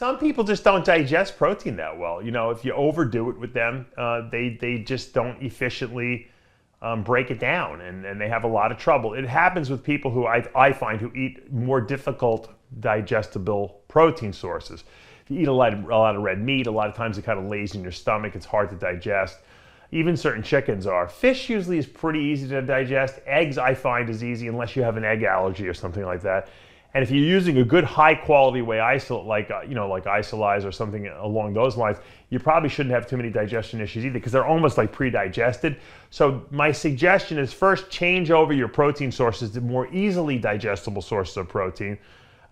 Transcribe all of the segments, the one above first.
Some people just don't digest protein that well. You know, if you overdo it with them, they just don't efficiently break it down, and they have a lot of trouble. It happens with people who I find who eat more difficult digestible protein sources. If you eat a lot of red meat, a lot of times it kind of lays in your stomach. It's hard to digest. Even certain chickens are. Fish usually is pretty easy to digest. Eggs I find is easy unless you have an egg allergy or something like that. And if you're using a good high quality whey isolate, like Isolise or something along those lines, you probably shouldn't have too many digestion issues either, because they're almost like pre-digested. So my suggestion is first change over your protein sources to more easily digestible sources of protein.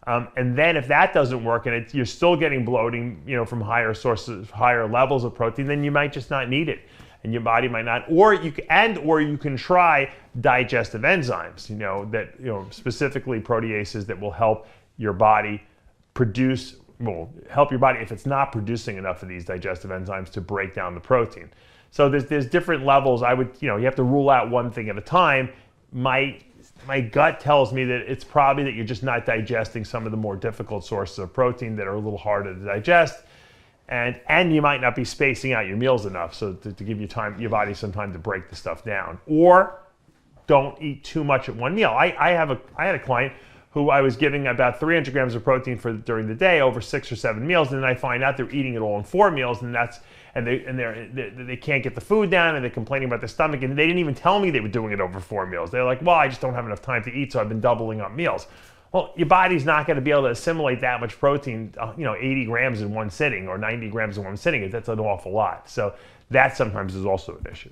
And then if that doesn't work and you're still getting bloating, from higher sources, higher levels of protein, then you might just not need it. And your body might not, or you can try digestive enzymes, specifically proteases that will help your body help your body if it's not producing enough of these digestive enzymes to break down the protein. So there's different levels. You have to rule out one thing at a time. My gut tells me that it's probably that you're just not digesting some of the more difficult sources of protein that are a little harder to digest. And you might not be spacing out your meals enough, so to give your body some time to break the stuff down. Or don't eat too much at one meal. I had a client who I was giving about 300 grams of protein during the day over 6 or 7 meals, and then I find out they're eating it all in 4 meals, and they can't get the food down, and they're complaining about their stomach, and they didn't even tell me they were doing it over 4 meals. They're like, well, I just don't have enough time to eat, so I've been doubling up meals. Well, your body's not going to be able to assimilate that much protein, 80 grams in one sitting or 90 grams in one sitting. That's an awful lot. So that sometimes is also an issue.